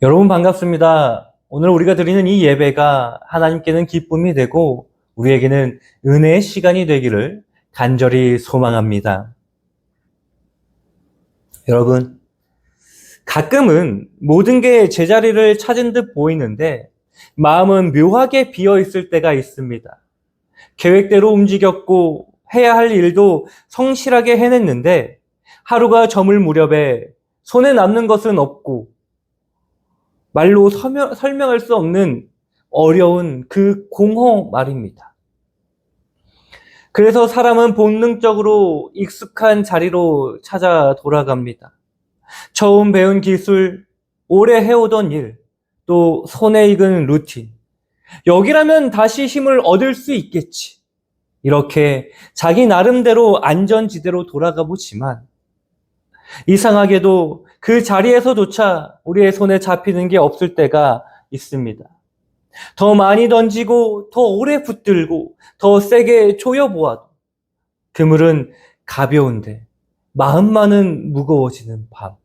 여러분 반갑습니다. 오늘 우리가 드리는 이 예배가 하나님께는 기쁨이 되고 우리에게는 은혜의 시간이 되기를 간절히 소망합니다. 여러분, 가끔은 모든 게 제자리를 찾은 듯 보이는데 마음은 묘하게 비어 있을 때가 있습니다. 계획대로 움직였고 해야 할 일도 성실하게 해냈는데 하루가 저물 무렵에 손에 남는 것은 없고 말로 설명할 수 없는 어려운 그 공허 말입니다. 그래서 사람은 본능적으로 익숙한 자리로 찾아 돌아갑니다. 처음 배운 기술, 오래 해오던 일, 또 손에 익은 루틴. 여기라면 다시 힘을 얻을 수 있겠지. 이렇게 자기 나름대로 안전지대로 돌아가 보지만 이상하게도 그 자리에서조차 우리의 손에 잡히는 게 없을 때가 있습니다. 더 많이 던지고 더 오래 붙들고 더 세게 조여보아도 그물은 가벼운데 마음만은 무거워지는 밤.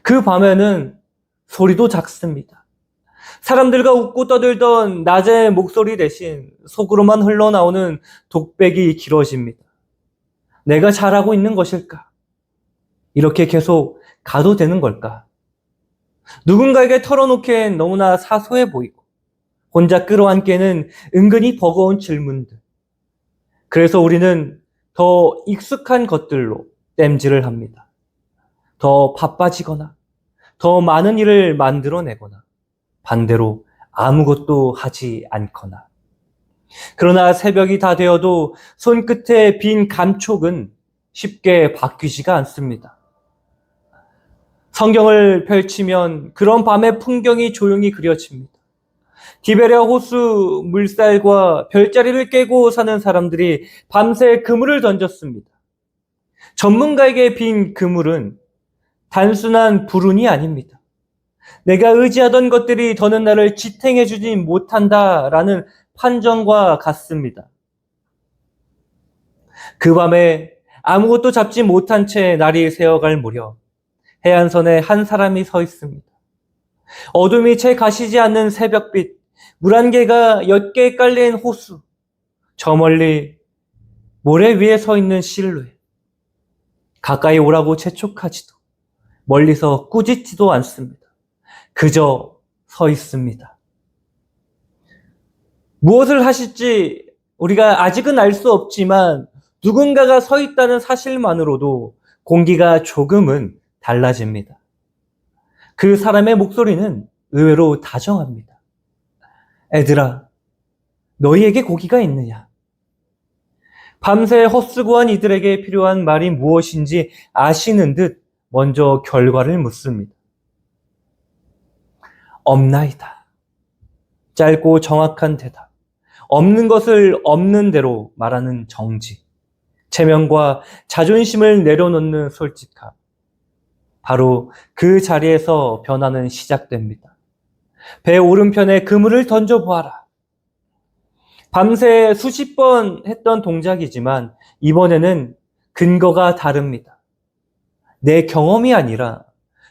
그 밤에는 소리도 작습니다. 사람들과 웃고 떠들던 낮의 목소리 대신 속으로만 흘러나오는 독백이 길어집니다. 내가 잘하고 있는 것일까? 이렇게 계속 가도 되는 걸까? 누군가에게 털어놓기엔 너무나 사소해 보이고 혼자 끌어안기에는 은근히 버거운 질문들. 그래서 우리는 더 익숙한 것들로 땜질을 합니다. 더 바빠지거나 더 많은 일을 만들어내거나 반대로 아무것도 하지 않거나. 그러나 새벽이 다 되어도 손끝에 빈 감촉은 쉽게 바뀌지가 않습니다. 성경을 펼치면 그런 밤의 풍경이 조용히 그려집니다. 디베랴 호수 물살과 별자리를 깨고 사는 사람들이 밤새 그물을 던졌습니다. 전문가에게 빈 그물은 단순한 불운이 아닙니다. 내가 의지하던 것들이 더는 나를 지탱해주지 못한다라는 판정과 같습니다. 그 밤에 아무것도 잡지 못한 채 날이 새어갈 무렵 해안선에 한 사람이 서 있습니다. 어둠이 채 가시지 않는 새벽빛, 물 한 개가 옅게 깔린 호수, 저 멀리 모래 위에 서 있는 실루엣. 가까이 오라고 재촉하지도 멀리서 꾸짖지도 않습니다. 그저 서 있습니다. 무엇을 하실지 우리가 아직은 알 수 없지만 누군가가 서 있다는 사실만으로도 공기가 조금은 달라집니다. 그 사람의 목소리는 의외로 다정합니다. 애들아, 너희에게 고기가 있느냐? 밤새 헛수고한 이들에게 필요한 말이 무엇인지 아시는 듯 먼저 결과를 묻습니다. 없나이다. 짧고 정확한 대답. 없는 것을 없는 대로 말하는 정직. 체면과 자존심을 내려놓는 솔직함. 바로 그 자리에서 변화는 시작됩니다. 배 오른편에 그물을 던져보아라. 밤새 수십 번 했던 동작이지만 이번에는 근거가 다릅니다. 내 경험이 아니라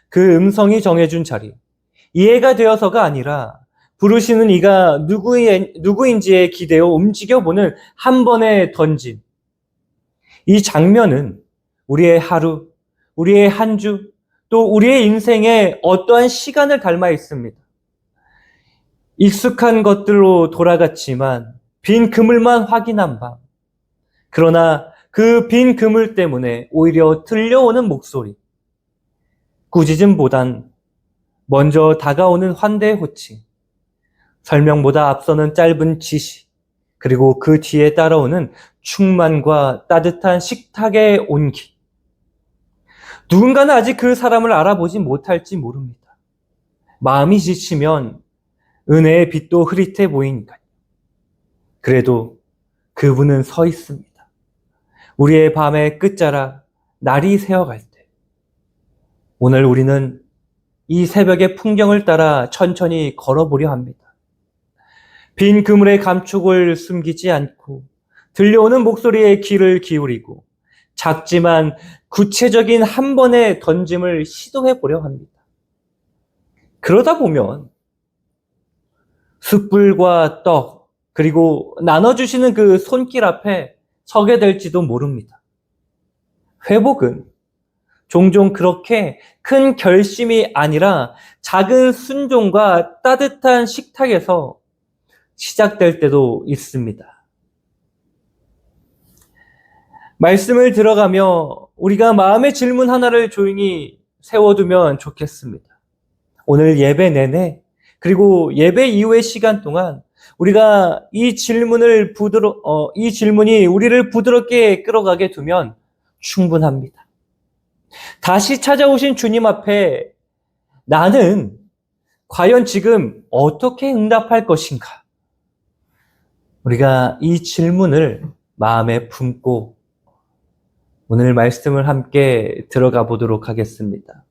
그 음성이 정해준 자리. 이해가 되어서가 아니라 부르시는 이가 누구인지에 기대어 움직여보는 한 번의 던짐. 이 장면은 우리의 하루, 우리의 한 주, 또 우리의 인생에 어떠한 시간을 닮아 있습니다. 익숙한 것들로 돌아갔지만 빈 그물만 확인한 밤. 그러나 그 빈 그물 때문에 오히려 들려오는 목소리. 꾸짖음보단 먼저 다가오는 환대의 호칭. 설명보다 앞서는 짧은 지시. 그리고 그 뒤에 따라오는 충만과 따뜻한 식탁의 온기. 누군가는 아직 그 사람을 알아보지 못할지 모릅니다. 마음이 지치면 은혜의 빛도 흐릿해 보이니까요. 그래도 그분은 서 있습니다. 우리의 밤의 끝자락, 날이 새어갈 때. 오늘 우리는 이 새벽의 풍경을 따라 천천히 걸어보려 합니다. 빈 그물의 감촉을 숨기지 않고 들려오는 목소리에 귀를 기울이고 작지만 구체적인 한 번의 던짐을 시도해 보려 합니다. 그러다 보면 숯불과 떡, 그리고 나눠주시는 그 손길 앞에 서게 될지도 모릅니다. 회복은 종종 그렇게 큰 결심이 아니라 작은 순종과 따뜻한 식탁에서 시작될 때도 있습니다. 말씀을 들어가며 우리가 마음의 질문 하나를 조용히 세워두면 좋겠습니다. 오늘 예배 내내 그리고 예배 이후의 시간 동안 우리가 이 질문이 우리를 부드럽게 끌어가게 두면 충분합니다. 다시 찾아오신 주님 앞에 나는 과연 지금 어떻게 응답할 것인가? 우리가 이 질문을 마음에 품고 오늘 말씀을 함께 들어가 보도록 하겠습니다.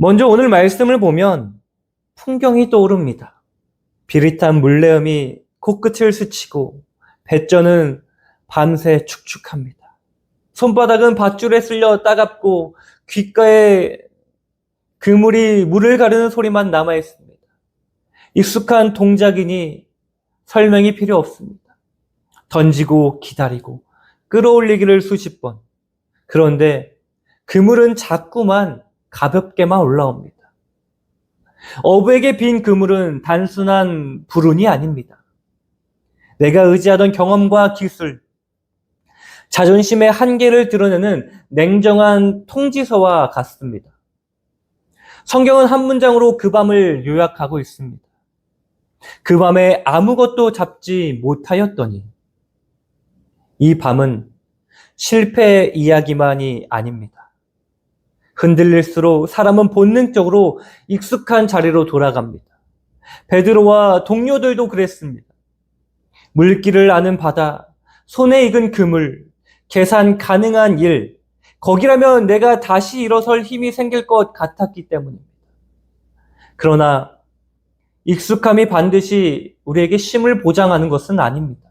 먼저 오늘 말씀을 보면 풍경이 떠오릅니다. 비릿한 물내음이 코끝을 스치고 뱃전은 밤새 축축합니다. 손바닥은 밧줄에 쓸려 따갑고 귓가에 그물이 물을 가르는 소리만 남아 있습니다. 익숙한 동작이니 설명이 필요 없습니다. 던지고 기다리고 끌어올리기를 수십 번. 그런데 그물은 자꾸만 가볍게만 올라옵니다. 어부에게 빈 그물은 단순한 불운이 아닙니다. 내가 의지하던 경험과 기술, 자존심의 한계를 드러내는 냉정한 통지서와 같습니다. 성경은 한 문장으로 그 밤을 요약하고 있습니다. 그 밤에 아무것도 잡지 못하였더니 이 밤은 실패의 이야기만이 아닙니다. 흔들릴수록 사람은 본능적으로 익숙한 자리로 돌아갑니다. 베드로와 동료들도 그랬습니다. 물길을 아는 바다, 손에 익은 그물, 계산 가능한 일, 거기라면 내가 다시 일어설 힘이 생길 것 같았기 때문입니다. 그러나 익숙함이 반드시 우리에게 쉼을 보장하는 것은 아닙니다.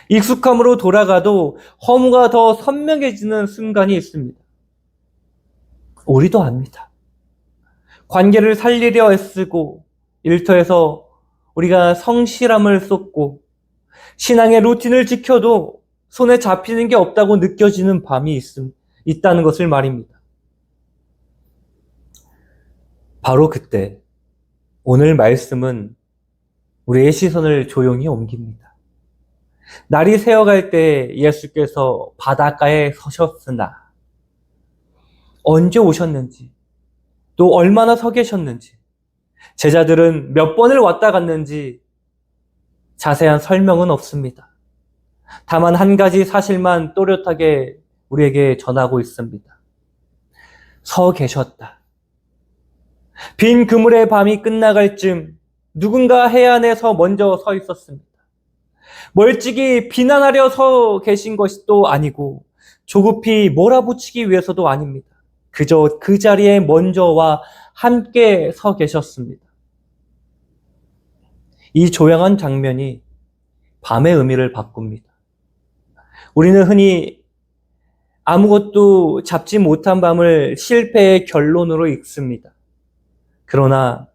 익숙함으로 돌아가도 허무가 더 선명해지는 순간이 있습니다. 우리도 압니다. 관계를 살리려 애쓰고 일터에서 우리가 성실함을 쏟고 신앙의 루틴을 지켜도 손에 잡히는 게 없다고 느껴지는 밤이 있다는 것을 말입니다. 바로 그때 오늘 말씀은 우리의 시선을 조용히 옮깁니다. 날이 새어갈 때 예수께서 바닷가에 서셨으나 언제 오셨는지, 또 얼마나 서 계셨는지, 제자들은 몇 번을 왔다 갔는지 자세한 설명은 없습니다. 다만 한 가지 사실만 또렷하게 우리에게 전하고 있습니다. 서 계셨다. 빈 그물의 밤이 끝나갈 쯤 누군가 해안에서 먼저 서 있었습니다. 멀찍이 비난하려 서 계신 것이 또 아니고 조급히 몰아붙이기 위해서도 아닙니다. 그저 그 자리에 먼저와 함께 서 계셨습니다. 이 조용한 장면이 밤의 의미를 바꿉니다. 우리는 흔히 아무것도 잡지 못한 밤을 실패의 결론으로 읽습니다. 그러나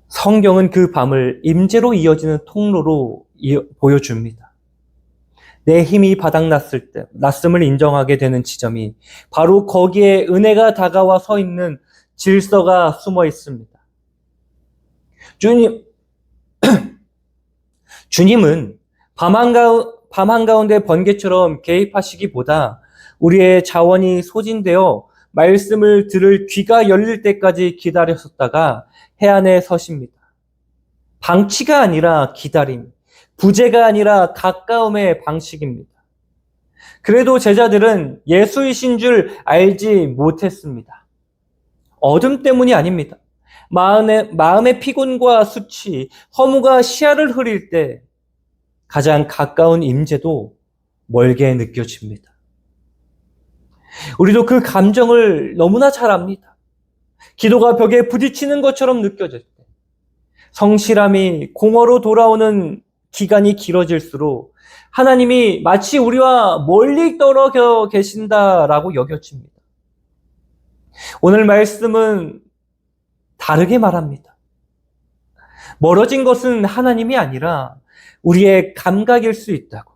성경은 그 밤을 임재로 이어지는 통로로 보여줍니다. 내 힘이 바닥났을 때, 났음을 인정하게 되는 지점이 바로 거기에 은혜가 다가와 서 있는 질서가 숨어 있습니다. 주님은 밤 한가운데 번개처럼 개입하시기보다 우리의 자원이 소진되어 말씀을 들을 귀가 열릴 때까지 기다렸었다가 해안에 서십니다. 방치가 아니라 기다림, 부재가 아니라 가까움의 방식입니다. 그래도 제자들은 예수이신 줄 알지 못했습니다. 어둠 때문이 아닙니다. 마음의 피곤과 수치, 허무가 시야를 흐릴 때 가장 가까운 임재도 멀게 느껴집니다. 우리도 그 감정을 너무나 잘 압니다. 기도가 벽에 부딪히는 것처럼 느껴질 때, 성실함이 공허로 돌아오는 기간이 길어질수록 하나님이 마치 우리와 멀리 떨어져 계신다라고 여겨집니다. 오늘 말씀은 다르게 말합니다. 멀어진 것은 하나님이 아니라 우리의 감각일 수 있다고.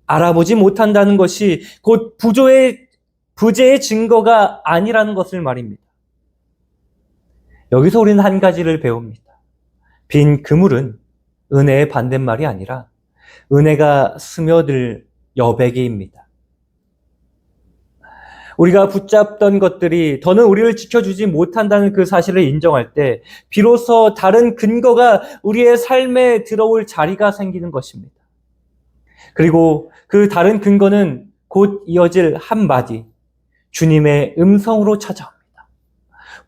알아보지 못한다는 것이 곧 부재의 증거가 아니라는 것을 말입니다. 여기서 우리는 한 가지를 배웁니다. 빈 그물은 은혜의 반대말이 아니라 은혜가 스며들 여백이입니다. 우리가 붙잡던 것들이 더는 우리를 지켜주지 못한다는 그 사실을 인정할 때 비로소 다른 근거가 우리의 삶에 들어올 자리가 생기는 것입니다. 그리고 그 다른 근거는 곧 이어질 한마디, 주님의 음성으로 찾아옵니다.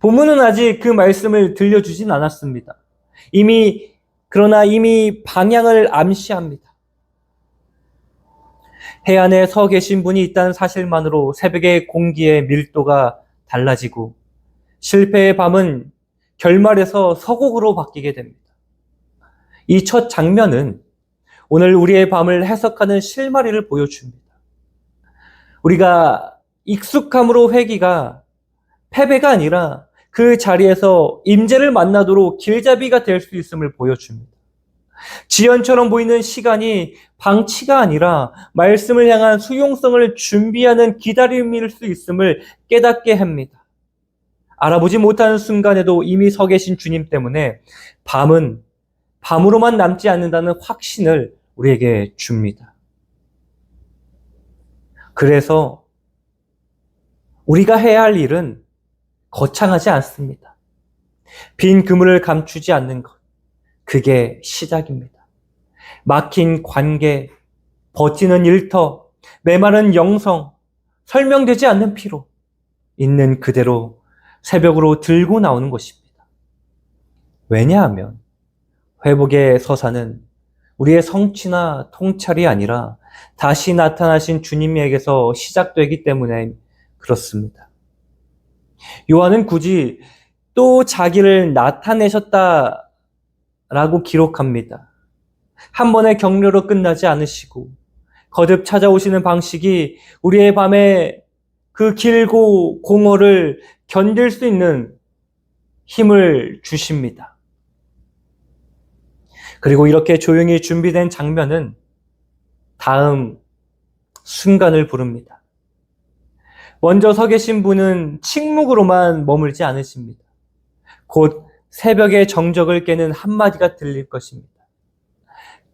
본문은 아직 그 말씀을 들려주진 않았습니다. 그러나 이미 방향을 암시합니다. 해안에 서 계신 분이 있다는 사실만으로 새벽의 공기의 밀도가 달라지고 실패의 밤은 결말에서 서곡으로 바뀌게 됩니다. 이 첫 장면은 오늘 우리의 밤을 해석하는 실마리를 보여줍니다. 우리가 익숙함으로 회기가 패배가 아니라 그 자리에서 임재를 만나도록 길잡이가 될 수 있음을 보여줍니다. 지연처럼 보이는 시간이 방치가 아니라 말씀을 향한 수용성을 준비하는 기다림일 수 있음을 깨닫게 합니다. 알아보지 못하는 순간에도 이미 서 계신 주님 때문에 밤은 밤으로만 남지 않는다는 확신을 우리에게 줍니다. 그래서 우리가 해야 할 일은 거창하지 않습니다. 빈 그물을 감추지 않는 것. 그게 시작입니다. 막힌 관계, 버티는 일터, 메마른 영성, 설명되지 않는 피로, 있는 그대로 새벽으로 들고 나오는 것입니다. 왜냐하면 회복의 서사는 우리의 성취나 통찰이 아니라 다시 나타나신 주님에게서 시작되기 때문에 그렇습니다. 요한은 굳이 또 자기를 나타내셨다 라고 기록합니다. 한 번의 격려로 끝나지 않으시고 거듭 찾아오시는 방식이 우리의 밤에 그 길고 공허를 견딜 수 있는 힘을 주십니다. 그리고 이렇게 조용히 준비된 장면은 다음 순간을 부릅니다. 먼저 서 계신 분은 침묵으로만 머물지 않으십니다. 곧 새벽의 정적을 깨는 한마디가 들릴 것입니다.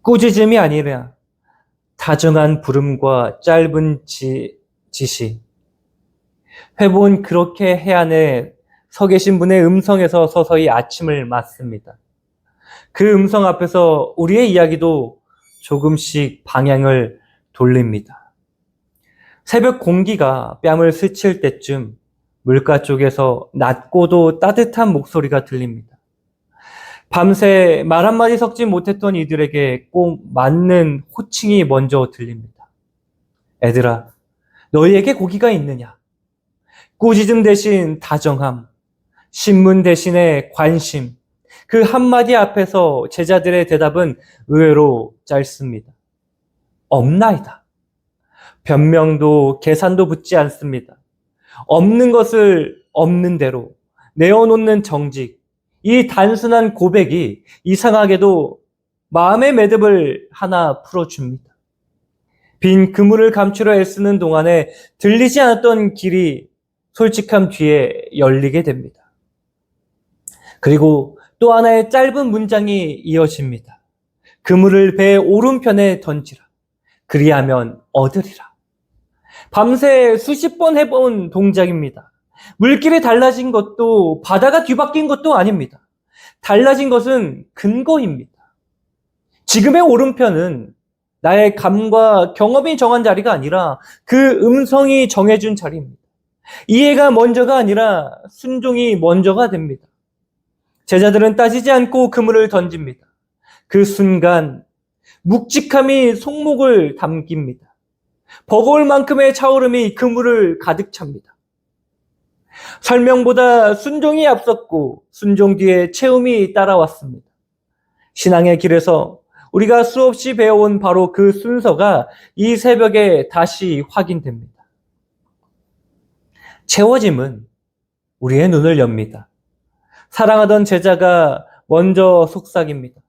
꾸짖음이 아니라 다정한 부름과 짧은 지시. 회복은 그렇게 해안에 서 계신 분의 음성에서 서서히 아침을 맞습니다. 그 음성 앞에서 우리의 이야기도 조금씩 방향을 돌립니다. 새벽 공기가 뺨을 스칠 때쯤 물가 쪽에서 낮고도 따뜻한 목소리가 들립니다. 밤새 말 한마디 섞지 못했던 이들에게 꼭 맞는 호칭이 먼저 들립니다. 애들아, 너희에게 고기가 있느냐? 꾸짖음 대신 다정함, 신문 대신에 관심. 그 한마디 앞에서 제자들의 대답은 의외로 짧습니다. 없나이다. 변명도 계산도 붙지 않습니다. 없는 것을 없는 대로 내어놓는 정직, 이 단순한 고백이 이상하게도 마음의 매듭을 하나 풀어줍니다. 빈 그물을 감추려 애쓰는 동안에 들리지 않았던 길이 솔직함 뒤에 열리게 됩니다. 그리고 또 하나의 짧은 문장이 이어집니다. 그물을 배 오른편에 던지라. 그리하면 얻으리라. 밤새 수십 번 해본 동작입니다. 물길이 달라진 것도 바다가 뒤바뀐 것도 아닙니다. 달라진 것은 근거입니다. 지금의 오른편은 나의 감과 경험이 정한 자리가 아니라 그 음성이 정해준 자리입니다. 이해가 먼저가 아니라 순종이 먼저가 됩니다. 제자들은 따지지 않고 그물을 던집니다. 그 순간 묵직함이 손목을 담깁니다. 버거울 만큼의 차오름이 그물을 가득 찹니다. 설명보다 순종이 앞섰고 순종 뒤에 체험이 따라왔습니다. 신앙의 길에서 우리가 수없이 배워온 바로 그 순서가 이 새벽에 다시 확인됩니다. 채워짐은 우리의 눈을 엽니다. 사랑하던 제자가 먼저 속삭입니다.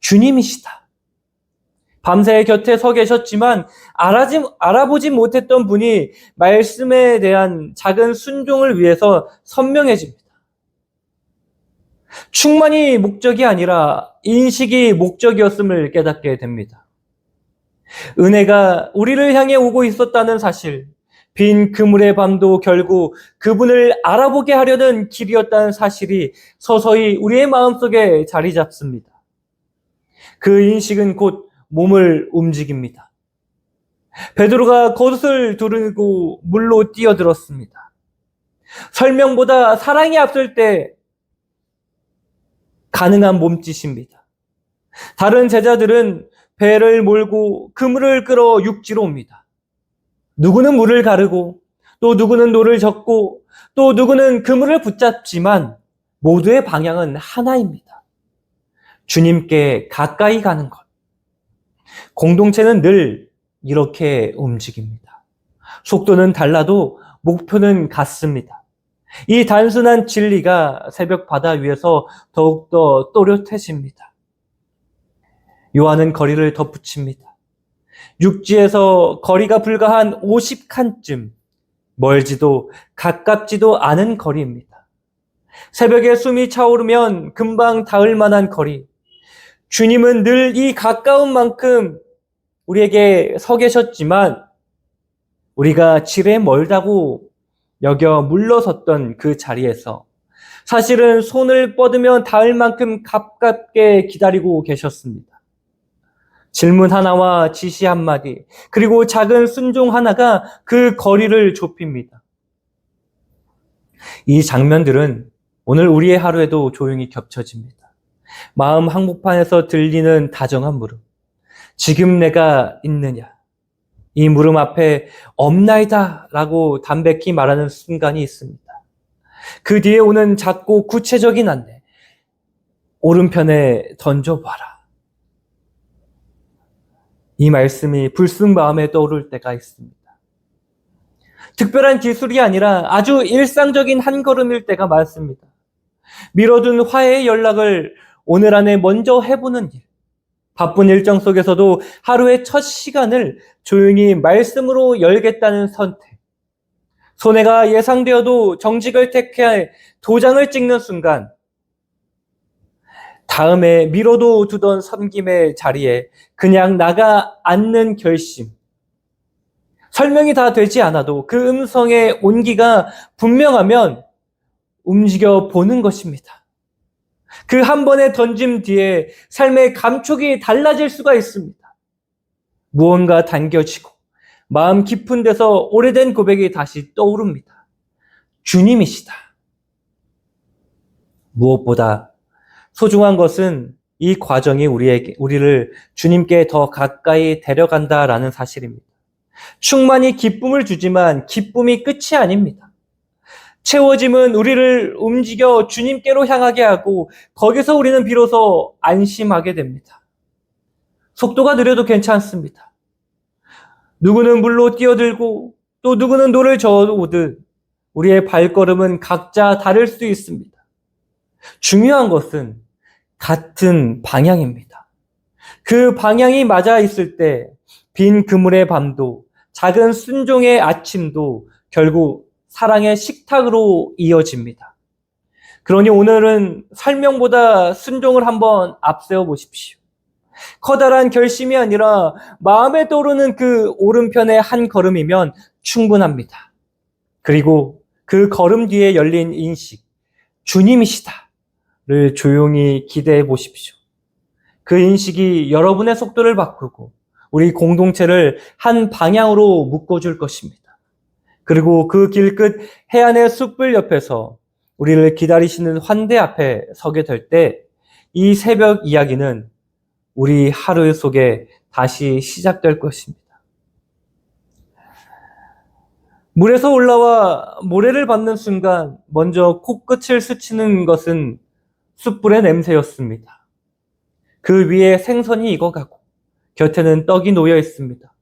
주님이시다. 밤새 곁에 서 계셨지만 알아보지 못했던 분이 말씀에 대한 작은 순종을 위해서 선명해집니다. 충만이 목적이 아니라 인식이 목적이었음을 깨닫게 됩니다. 은혜가 우리를 향해 오고 있었다는 사실, 빈 그물의 밤도 결국 그분을 알아보게 하려는 길이었다는 사실이 서서히 우리의 마음속에 자리 잡습니다. 그 인식은 곧 몸을 움직입니다. 베드로가 겉옷을 두르고 물로 뛰어들었습니다. 설명보다 사랑이 앞설 때 가능한 몸짓입니다. 다른 제자들은 배를 몰고 그물을 끌어 육지로 옵니다. 누구는 물을 가르고 또 누구는 노를 젓고 또 누구는 그물을 붙잡지만 모두의 방향은 하나입니다. 주님께 가까이 가는 것. 공동체는 늘 이렇게 움직입니다. 속도는 달라도 목표는 같습니다. 이 단순한 진리가 새벽 바다 위에서 더욱더 또렷해집니다. 요한은 거리를 덧붙입니다. 육지에서 거리가 불과 한 50칸쯤, 멀지도 가깝지도 않은 거리입니다. 새벽에 숨이 차오르면 금방 닿을 만한 거리. 주님은 늘 이 가까운 만큼 우리에게 서 계셨지만 우리가 지레 멀다고 여겨 물러섰던 그 자리에서 사실은 손을 뻗으면 닿을 만큼 가깝게 기다리고 계셨습니다. 질문 하나와 지시 한마디, 그리고 작은 순종 하나가 그 거리를 좁힙니다. 이 장면들은 오늘 우리의 하루에도 조용히 겹쳐집니다. 마음 한복판에서 들리는 다정한 물음. 지금 내가 있느냐? 이 물음 앞에 없나이다 라고 담백히 말하는 순간이 있습니다. 그 뒤에 오는 작고 구체적인 안내. 오른편에 던져봐라. 이 말씀이 불쑥 마음에 떠오를 때가 있습니다. 특별한 기술이 아니라 아주 일상적인 한 걸음일 때가 많습니다. 미뤄둔 화해의 연락을 오늘 안에 먼저 해보는 일. 바쁜 일정 속에서도 하루의 첫 시간을 조용히 말씀으로 열겠다는 선택. 손해가 예상되어도 정직을 택해 도장을 찍는 순간, 다음에 미뤄도 두던 섬김의 자리에 그냥 나가 앉는 결심. 설명이 다 되지 않아도 그 음성의 온기가 분명하면 움직여 보는 것입니다. 그 한 번의 던짐 뒤에 삶의 감촉이 달라질 수가 있습니다. 무언가 당겨지고 마음 깊은 데서 오래된 고백이 다시 떠오릅니다. 주님이시다. 무엇보다 소중한 것은 이 과정이 우리를 주님께 더 가까이 데려간다라는 사실입니다. 충만히 기쁨을 주지만 기쁨이 끝이 아닙니다. 채워짐은 우리를 움직여 주님께로 향하게 하고 거기서 우리는 비로소 안심하게 됩니다. 속도가 느려도 괜찮습니다. 누구는 물로 뛰어들고 또 누구는 노를 저어오듯 우리의 발걸음은 각자 다를 수 있습니다. 중요한 것은 같은 방향입니다. 그 방향이 맞아 있을 때 빈 그물의 밤도 작은 순종의 아침도 결국 사랑의 식탁으로 이어집니다. 그러니 오늘은 설명보다 순종을 한번 앞세워 보십시오. 커다란 결심이 아니라 마음에 떠오르는 그 오른편의 한 걸음이면 충분합니다. 그리고 그 걸음 뒤에 열린 인식, 주님이시다를 조용히 기대해 보십시오. 그 인식이 여러분의 속도를 바꾸고 우리 공동체를 한 방향으로 묶어줄 것입니다. 그리고 그 길 끝 해안의 숯불 옆에서 우리를 기다리시는 환대 앞에 서게 될 때 이 새벽 이야기는 우리 하루 속에 다시 시작될 것입니다. 물에서 올라와 모래를 밟는 순간 먼저 코끝을 스치는 것은 숯불의 냄새였습니다. 그 위에 생선이 익어가고 곁에는 떡이 놓여 있습니다.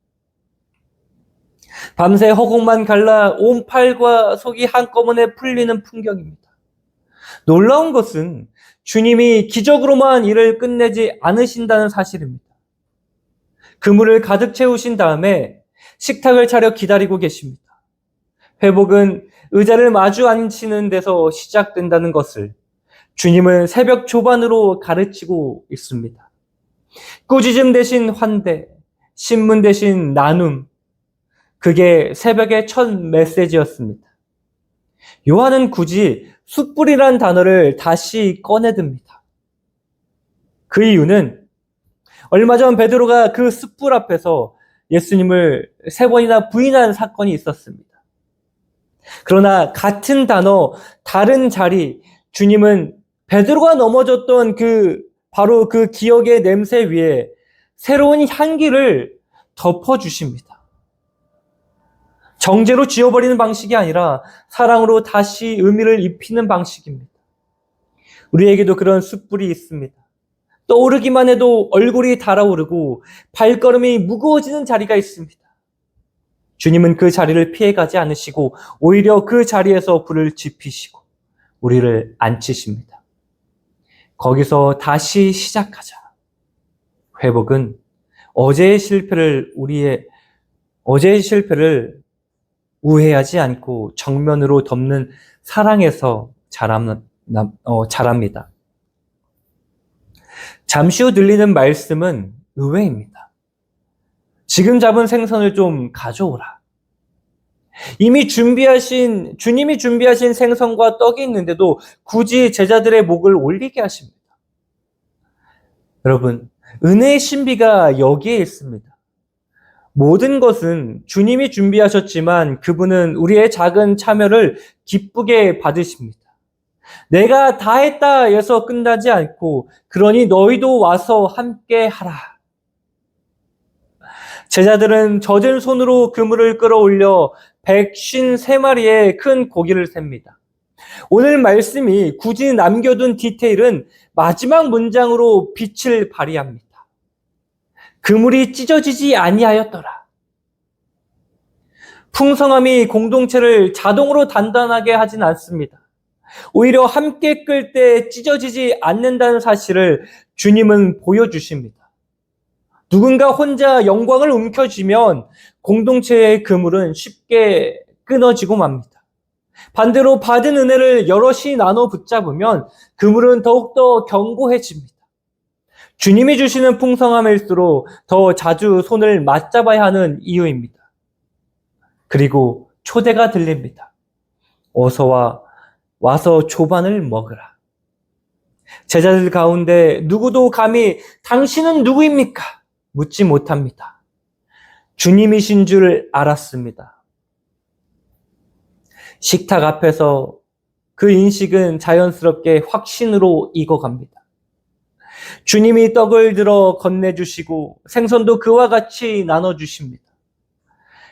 밤새 허공만 갈라 온 팔과 속이 한꺼번에 풀리는 풍경입니다. 놀라운 것은 주님이 기적으로만 일을 끝내지 않으신다는 사실입니다. 그물을 가득 채우신 다음에 식탁을 차려 기다리고 계십니다. 회복은 의자를 마주 앉히는 데서 시작된다는 것을 주님은 새벽 조반으로 가르치고 있습니다. 꾸짖음 대신 환대, 신문 대신 나눔, 그게 새벽의 첫 메시지였습니다. 요한은 굳이 숯불이란 단어를 다시 꺼내듭니다. 그 이유는 얼마 전 베드로가 그 숯불 앞에서 예수님을 3번이나 부인한 사건이 있었습니다. 그러나 같은 단어, 다른 자리, 주님은 베드로가 넘어졌던 바로 그 기억의 냄새 위에 새로운 향기를 덮어주십니다. 정죄로 지워버리는 방식이 아니라 사랑으로 다시 의미를 입히는 방식입니다. 우리에게도 그런 숯불이 있습니다. 떠오르기만 해도 얼굴이 달아오르고 발걸음이 무거워지는 자리가 있습니다. 주님은 그 자리를 피해가지 않으시고 오히려 그 자리에서 불을 지피시고 우리를 앉히십니다. 거기서 다시 시작하자. 회복은 어제의 실패를 우회하지 않고 정면으로 덮는 사랑에서 자랍니다. 잠시 후 들리는 말씀은 의외입니다. 지금 잡은 생선을 좀 가져오라. 주님이 준비하신 생선과 떡이 있는데도 굳이 제자들의 목을 올리게 하십니다. 여러분, 은혜의 신비가 여기에 있습니다. 모든 것은 주님이 준비하셨지만 그분은 우리의 작은 참여를 기쁘게 받으십니다. 내가 다 했다 해서 끝나지 않고 그러니 너희도 와서 함께 하라. 제자들은 젖은 손으로 그물을 끌어올려 153마리의 큰 고기를 셉니다. 오늘 말씀이 굳이 남겨둔 디테일은 마지막 문장으로 빛을 발휘합니다. 그물이 찢어지지 아니하였더라. 풍성함이 공동체를 자동으로 단단하게 하진 않습니다. 오히려 함께 끌 때 찢어지지 않는다는 사실을 주님은 보여주십니다. 누군가 혼자 영광을 움켜쥐면 공동체의 그물은 쉽게 끊어지고 맙니다. 반대로 받은 은혜를 여럿이 나눠 붙잡으면 그물은 더욱더 견고해집니다. 주님이 주시는 풍성함일수록 더 자주 손을 맞잡아야 하는 이유입니다. 그리고 초대가 들립니다. 어서 와서 조반을 먹으라. 제자들 가운데 누구도 감히 당신은 누구입니까? 묻지 못합니다. 주님이신 줄 알았습니다. 식탁 앞에서 그 인식은 자연스럽게 확신으로 익어갑니다. 주님이 떡을 들어 건네주시고 생선도 그와 같이 나눠주십니다.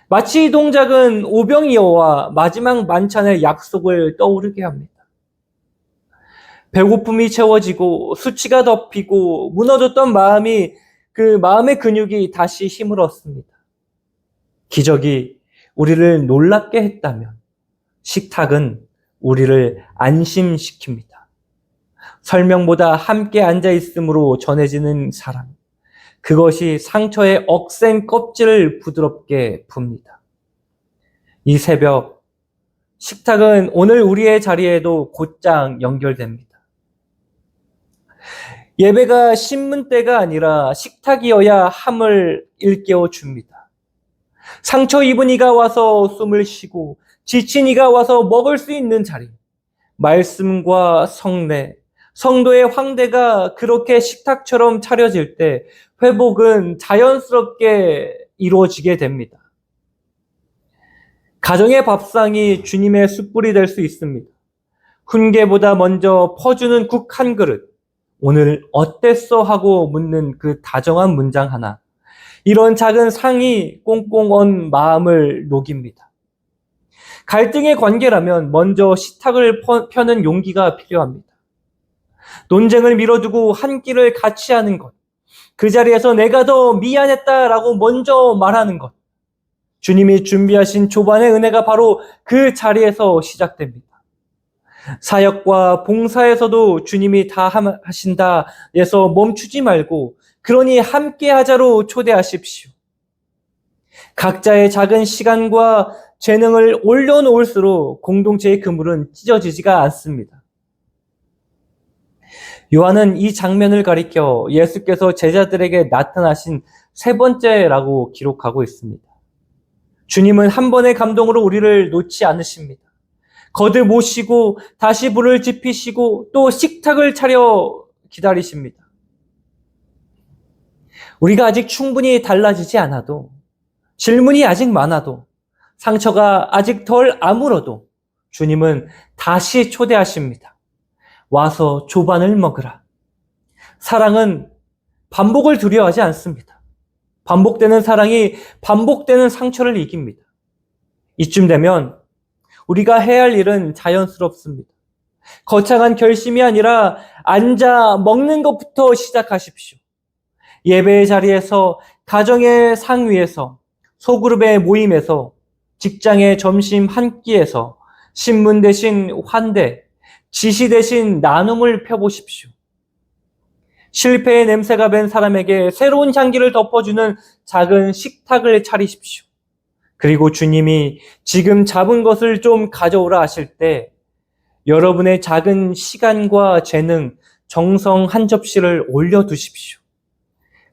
마치 이 동작은 오병이어와 마지막 만찬의 약속을 떠오르게 합니다. 배고픔이 채워지고 수치가 덮이고 무너졌던 그 마음의 근육이 다시 힘을 얻습니다. 기적이 우리를 놀랍게 했다면 식탁은 우리를 안심시킵니다. 설명보다 함께 앉아있음으로 전해지는 사랑. 그것이 상처의 억센 껍질을 부드럽게 풉니다. 이 새벽, 식탁은 오늘 우리의 자리에도 곧장 연결됩니다. 예배가 신문대가 아니라 식탁이어야 함을 일깨워 줍니다. 상처 입은 이가 와서 숨을 쉬고 지친 이가 와서 먹을 수 있는 자리. 말씀과 성례, 성도의 황대가 그렇게 식탁처럼 차려질 때 회복은 자연스럽게 이루어지게 됩니다. 가정의 밥상이 주님의 숯불이 될 수 있습니다. 훈계보다 먼저 퍼주는 국 한 그릇, 오늘 어땠어? 하고 묻는 그 다정한 문장 하나, 이런 작은 상이 꽁꽁 언 마음을 녹입니다. 갈등의 관계라면 먼저 식탁을 펴는 용기가 필요합니다. 논쟁을 미뤄두고 한 끼를 같이 하는 것, 그 자리에서 내가 더 미안했다라고 먼저 말하는 것, 주님이 준비하신 조반의 은혜가 바로 그 자리에서 시작됩니다. 사역과 봉사에서도 주님이 다 하신다 해서 멈추지 말고 그러니 함께 하자로 초대하십시오. 각자의 작은 시간과 재능을 올려놓을수록 공동체의 그물은 찢어지지가 않습니다. 요한은 이 장면을 가리켜 예수께서 제자들에게 나타나신 세 번째라고 기록하고 있습니다. 주님은 한 번의 감동으로 우리를 놓지 않으십니다. 거듭 모시고 다시 불을 지피시고 또 식탁을 차려 기다리십니다. 우리가 아직 충분히 달라지지 않아도, 질문이 아직 많아도, 상처가 아직 덜 아물어도 주님은 다시 초대하십니다. 와서 조반을 먹으라. 사랑은 반복을 두려워하지 않습니다. 반복되는 사랑이 반복되는 상처를 이깁니다. 이쯤 되면 우리가 해야 할 일은 자연스럽습니다. 거창한 결심이 아니라 앉아 먹는 것부터 시작하십시오. 예배의 자리에서, 가정의 상위에서, 소그룹의 모임에서, 직장의 점심 한 끼에서 신문 대신 환대, 지시 대신 나눔을 펴보십시오. 실패의 냄새가 밴 사람에게 새로운 향기를 덮어주는 작은 식탁을 차리십시오. 그리고 주님이 지금 잡은 것을 좀 가져오라 하실 때 여러분의 작은 시간과 재능, 정성 한 접시를 올려두십시오.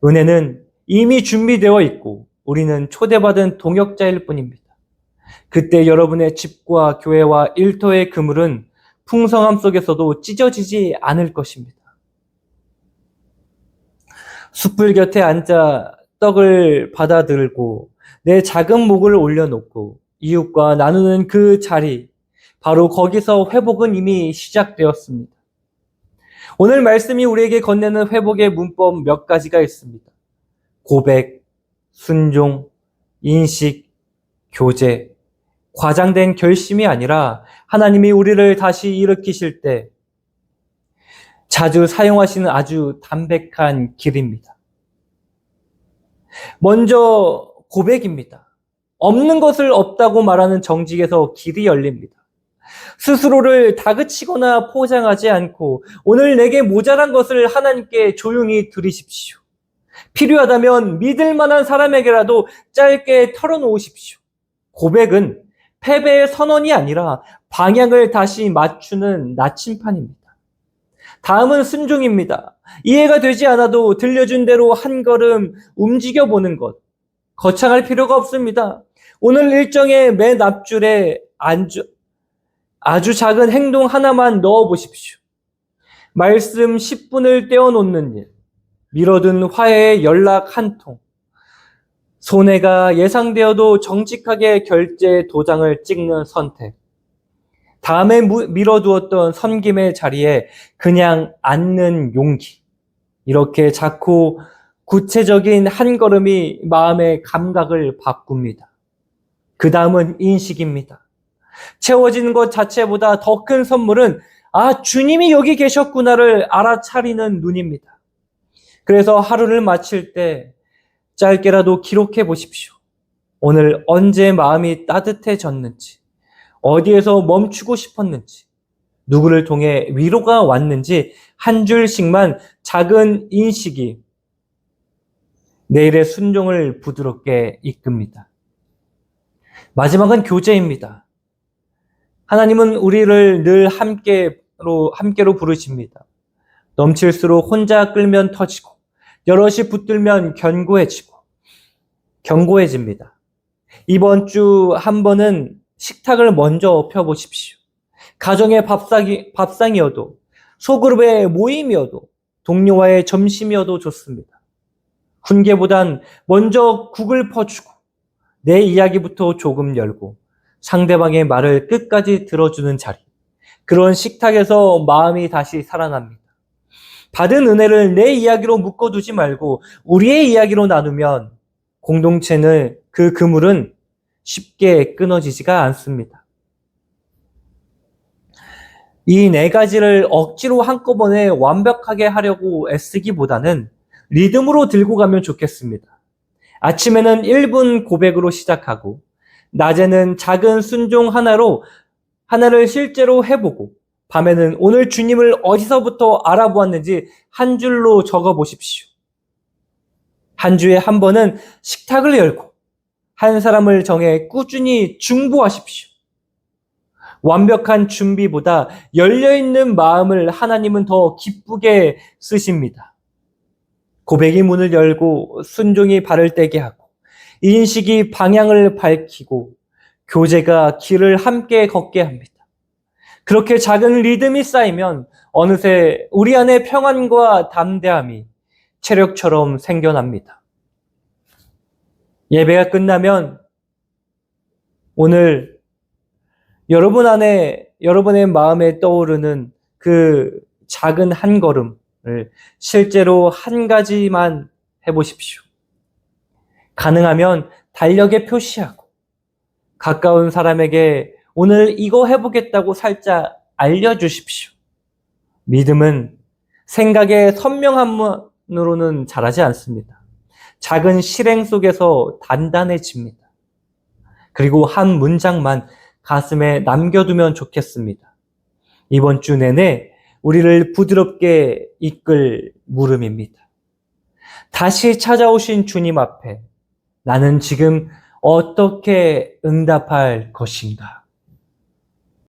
은혜는 이미 준비되어 있고 우리는 초대받은 동역자일 뿐입니다. 그때 여러분의 집과 교회와 일터의 그물은 풍성함 속에서도 찢어지지 않을 것입니다. 숯불 곁에 앉아 떡을 받아들고 내 작은 몫을 올려놓고 이웃과 나누는 그 자리, 바로 거기서 회복은 이미 시작되었습니다. 오늘 말씀이 우리에게 건네는 회복의 문법 몇 가지가 있습니다. 고백, 순종, 인식, 교제, 과장된 결심이 아니라 하나님이 우리를 다시 일으키실 때 자주 사용하시는 아주 담백한 길입니다. 먼저 고백입니다. 없는 것을 없다고 말하는 정직에서 길이 열립니다. 스스로를 다그치거나 포장하지 않고 오늘 내게 모자란 것을 하나님께 조용히 드리십시오. 필요하다면 믿을 만한 사람에게라도 짧게 털어놓으십시오. 고백은 패배의 선언이 아니라 방향을 다시 맞추는 나침판입니다. 다음은 순종입니다. 이해가 되지 않아도 들려준 대로 한 걸음 움직여보는 것. 거창할 필요가 없습니다. 오늘 일정의 맨 앞줄에 아주 작은 행동 하나만 넣어보십시오. 말씀 10분을 떼어놓는 일, 미뤄둔 화해의 연락 한 통, 손해가 예상되어도 정직하게 결제 도장을 찍는 선택, 다음에 미뤄두었던 섬김의 자리에 그냥 앉는 용기, 이렇게 작고 구체적인 한 걸음이 마음의 감각을 바꿉니다. 그 다음은 인식입니다. 채워지는 것 자체보다 더 큰 선물은 주님이 여기 계셨구나를 알아차리는 눈입니다. 그래서 하루를 마칠 때 짧게라도 기록해 보십시오. 오늘 언제 마음이 따뜻해졌는지, 어디에서 멈추고 싶었는지, 누구를 통해 위로가 왔는지 한 줄씩만 작은 인식이 내일의 순종을 부드럽게 이끕니다. 마지막은 교제입니다. 하나님은 우리를 늘 함께로 부르십니다. 넘칠수록 혼자 끌면 터지고 여럿이 붙들면 견고해집니다. 이번 주 한 번은 식탁을 먼저 펴보십시오. 가정의 밥상이어도 소그룹의 모임이어도 동료와의 점심이어도 좋습니다. 훈계보단 먼저 국을 퍼주고 내 이야기부터 조금 열고 상대방의 말을 끝까지 들어주는 자리, 그런 식탁에서 마음이 다시 살아납니다. 받은 은혜를 내 이야기로 묶어두지 말고 우리의 이야기로 나누면 공동체는 그 그물은 쉽게 끊어지지가 않습니다. 이 네 가지를 억지로 한꺼번에 완벽하게 하려고 애쓰기보다는 리듬으로 들고 가면 좋겠습니다. 아침에는 1분 고백으로 시작하고, 낮에는 작은 순종 하나를 실제로 해보고, 밤에는 오늘 주님을 어디서부터 알아보았는지 한 줄로 적어 보십시오. 한 주에 한 번은 식탁을 열고 한 사람을 정해 꾸준히 중보하십시오. 완벽한 준비보다 열려있는 마음을 하나님은 더 기쁘게 쓰십니다. 고백이 문을 열고 순종이 발을 떼게 하고 인식이 방향을 밝히고 교제가 길을 함께 걷게 합니다. 그렇게 작은 리듬이 쌓이면 어느새 우리 안에 평안과 담대함이 체력처럼 생겨납니다. 예배가 끝나면 오늘 여러분 안에, 여러분의 마음에 떠오르는 그 작은 한 걸음을 실제로 한 가지만 해보십시오. 가능하면 달력에 표시하고 가까운 사람에게 오늘 이거 해보겠다고 살짝 알려주십시오. 믿음은 생각의 선명함으로는 자라지 않습니다. 작은 실행 속에서 단단해집니다. 그리고 한 문장만 가슴에 남겨두면 좋겠습니다. 이번 주 내내 우리를 부드럽게 이끌 물음입니다. 다시 찾아오신 주님 앞에 나는 지금 어떻게 응답할 것인가?